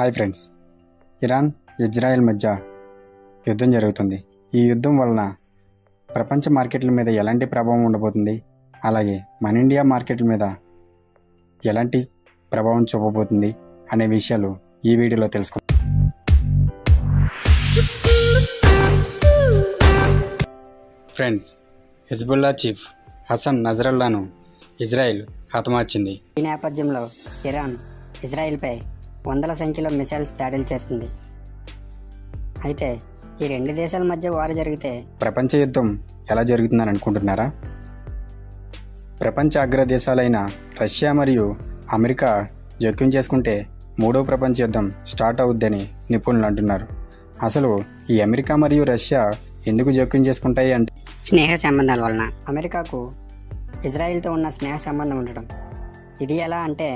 Hi friends, Iran Israel మధ్య యుద్ధం జరుగుతుంది. ఈ యుద్ధం వలన ప్రపంచ మార్కెట్ల మీద ఎలాంటి ప్రభావం ఉండబోతుంది, అలాగే మన ఇండియా మార్కెట్ల మీద ఎలాంటి ప్రభావం చూపబోతుంది అనే విషయాలు ఈ వీడియోలో తెలుసుకుందాం. ఫ్రెండ్స్, హిజ్బుల్లా చీఫ్ హసన్ నజరల్లాను ఇజ్రాయెల్ హతమార్చింది. ఈ నేపథ్యంలో ఇరాన్ ఇజ్రాయెల్పై వందల సంఖ్యలో మిసైల్స్ దాడులు చేస్తుంది. అయితే ఈ రెండు దేశాల మధ్య వారు జరిగితే ప్రపంచ యుద్ధం ఎలా జరుగుతుందని అనుకుంటున్నారా? ప్రపంచ అగ్ర దేశాలైన రష్యా మరియు అమెరికా జోక్యం చేసుకుంటే మూడో ప్రపంచ యుద్ధం స్టార్ట్ అవుద్దని నిపుణులు అంటున్నారు. అసలు ఈ అమెరికా మరియు రష్యా ఎందుకు జోక్యం చేసుకుంటాయి అంటే స్నేహ సంబంధాల వలన. అమెరికాకు ఇజ్రాయెల్తో ఉన్న స్నేహ సంబంధం ఉండడం. ఇది ఎలా అంటే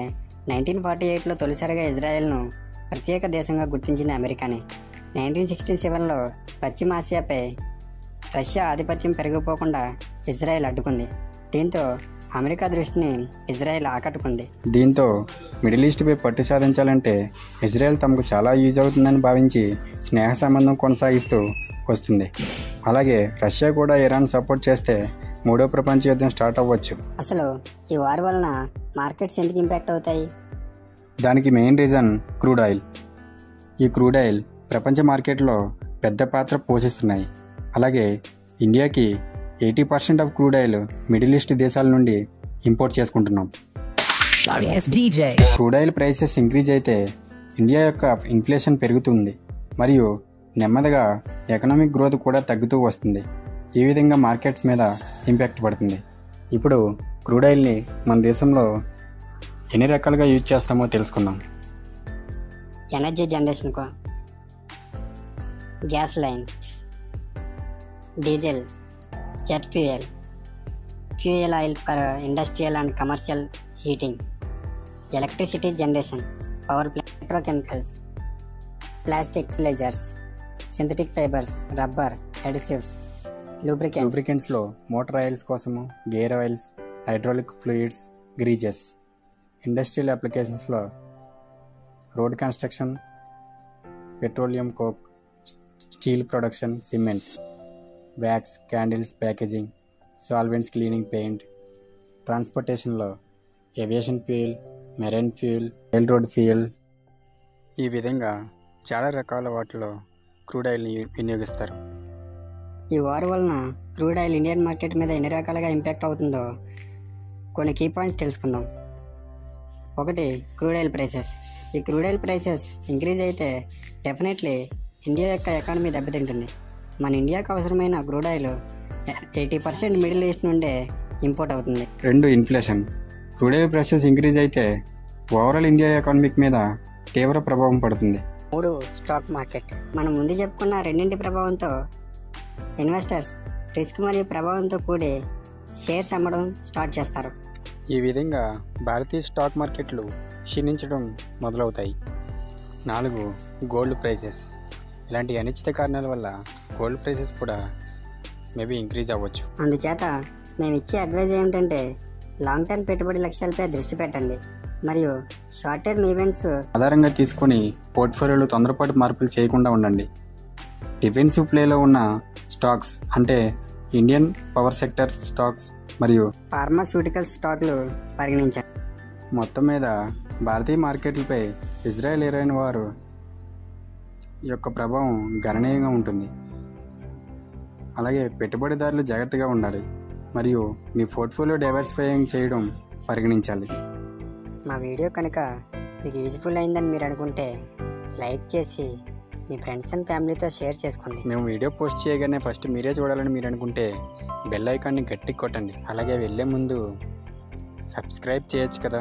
1948లో తొలిసారిగా ఇజ్రాయెల్ను ప్రత్యేక దేశంగా గుర్తించింది అమెరికానే. 1967లో పశ్చిమాసియాపై రష్యా ఆధిపత్యం పెరిగిపోకుండా ఇజ్రాయెల్ అడ్డుకుంది. దీంతో అమెరికా దృష్టిని ఇజ్రాయెల్ ఆకట్టుకుంది. దీంతో మిడిల్ ఈస్ట్పై పట్టు సాధించాలంటే ఇజ్రాయెల్ తమకు చాలా యూజ్ అవుతుందని భావించి స్నేహ సంబంధం కొనసాగిస్తూ వస్తుంది. అలాగే రష్యా కూడా ఇరాన్ సపోర్ట్ చేస్తే మూడో ప్రపంచ యుద్ధం స్టార్ట్ అవ్వచ్చు. అసలు ఈ వార్ వలన మార్కెట్స్ ఎందుకు ఇంపాక్ట్ అవుతాయి? దానికి మెయిన్ రీజన్ క్రూడ్ ఆయిల్. ఈ క్రూడ్ ఆయిల్ ప్రపంచ మార్కెట్లో పెద్ద పాత్ర పోషిస్తున్నాయి. అలాగే ఇండియాకి 80% of crude oil middle east దేశాల నుండి ఇంపోర్ట్ చేసుకుంటున్నాం. క్రూడ్ ఆయిల్ ప్రైసెస్ ఇంక్రీజ్ అయితే ఇండియా యొక్క ఇన్ఫ్లేషన్ పెరుగుతుంది మరియు నెమ్మదిగా ఎకనామిక్ గ్రోత్ కూడా తగ్గుతూ వస్తుంది. ఈ విధంగా మార్కెట్స్ మీద ఇంపాక్ట్ పడుతుంది. ఇప్పుడు క్రూడ్ ఆయిల్ని మన దేశంలో ఎన్ని రకాలుగా యూజ్ చేస్తామో తెలుసుకుందాం. ఎనర్జీ జనరేషన్కు gasoline, diesel, jet fuel, fuel oil for industrial and commercial heating, electricity generation, power plant, petrochemicals, plastic fertilisers, synthetic fibres, rubber, adhesives, లూబ్రికెంట్స్లో మోటార్ ఆయిల్స్ కోసము gear oils, hydraulic fluids, greases. Industrial అప్లికేషన్స్లో road construction, petroleum coke, steel production, cement, wax, candles, packaging, solvents, cleaning, paint. ట్రాన్స్పోర్టేషన్లో aviation fuel, marine fuel, rail road fuel. ఈ విధంగా చాలా రకాల వాటిలో crude ఆయిల్ని వినియోగిస్తారు. ఈ వార్ వలన క్రూడ్ ఆయిల్ ఇండియన్ మార్కెట్ మీద ఎన్ని రకాలుగా ఇంపాక్ట్ అవుతుందో కొన్ని కీ పాయింట్స్ తెలుసుకుందాం. ఒకటి, క్రూడ్ ఆయిల్ ప్రైసెస్. ఈ క్రూడ్ ఆయిల్ ప్రైసెస్ ఇంక్రీజ్ అయితే డెఫినెట్లీ ఇండియా యొక్క ఎకానమీ దెబ్బతింటుంది. మన ఇండియాకు అవసరమైన క్రూడ్ ఆయిల్ 80% మిడిల్ ఈస్ట్ నుండే ఇంపోర్ట్ అవుతుంది. 2, inflation. Crude oil prices increase అయితే ఓవరాల్ ఇండియా ఎకానమీకి మీద తీవ్ర ప్రభావం పడుతుంది. 3, స్టాక్ మార్కెట్. మనం ముందు చెప్పుకున్న రెండింటి ప్రభావంతో ఇన్వెస్టర్స్ రిస్క్ మరియు ప్రభావంతో కూడి షేర్స్ అమ్మడం స్టార్ట్ చేస్తారు. ఈ విధంగా భారతీయ స్టాక్ మార్కెట్లు క్షీణించడం మొదలవుతాయి. 4, గోల్డ్ ప్రైసెస్. ఇలాంటి అనిశ్చిత కారణాల వల్ల గోల్డ్ ప్రైసెస్ కూడా మేబీ ఇంక్రీజ్ అవ్వచ్చు. అందుచేత మేము ఇచ్చే అడ్వైజ్ ఏమిటంటే లాంగ్ టర్మ్ పెట్టుబడి లక్ష్యాలపై దృష్టి పెట్టండి మరియు షార్ట్ టర్మ్ ఈవెంట్స్ ఆధారంగా తీసుకొని పోర్ట్ఫోలియోలో తొందరపాటు మార్పులు చేయకుండా ఉండండి. డిఫెన్సివ్ ప్లేలో ఉన్న స్టాక్స్ అంటే ఇండియన్ పవర్ సెక్టర్ స్టాక్స్ మరియు ఫార్మాస్యూటికల్ స్టాక్లు పరిగణించండి. మొత్తం మీద భారతీయ మార్కెట్లపై ఇజ్రాయెల్ ఇరాన్ వారు యొక్క ప్రభావం గణనీయంగా ఉంటుంది. అలాగే పెట్టుబడిదారులు జాగ్రత్తగా ఉండాలి మరియు మీ పోర్ట్ఫోలియో డైవర్సిఫైయింగ్ చేయడం పరిగణించాలి. మా వీడియో కనుక మీకు యూజ్ఫుల్ అయిందని మీరు అనుకుంటే లైక్ చేసి మీ ఫ్రెండ్స్ అండ్ ఫ్యామిలీతో షేర్ చేసుకోండి. మేము వీడియో పోస్ట్ చేయగానే ఫస్ట్ మీరే చూడాలని మీరు అనుకుంటే బెల్ ఐకాన్ని గట్టిగా కొట్టండి. అలాగే వెళ్ళే ముందు సబ్స్క్రైబ్ చేయొచ్చు కదా.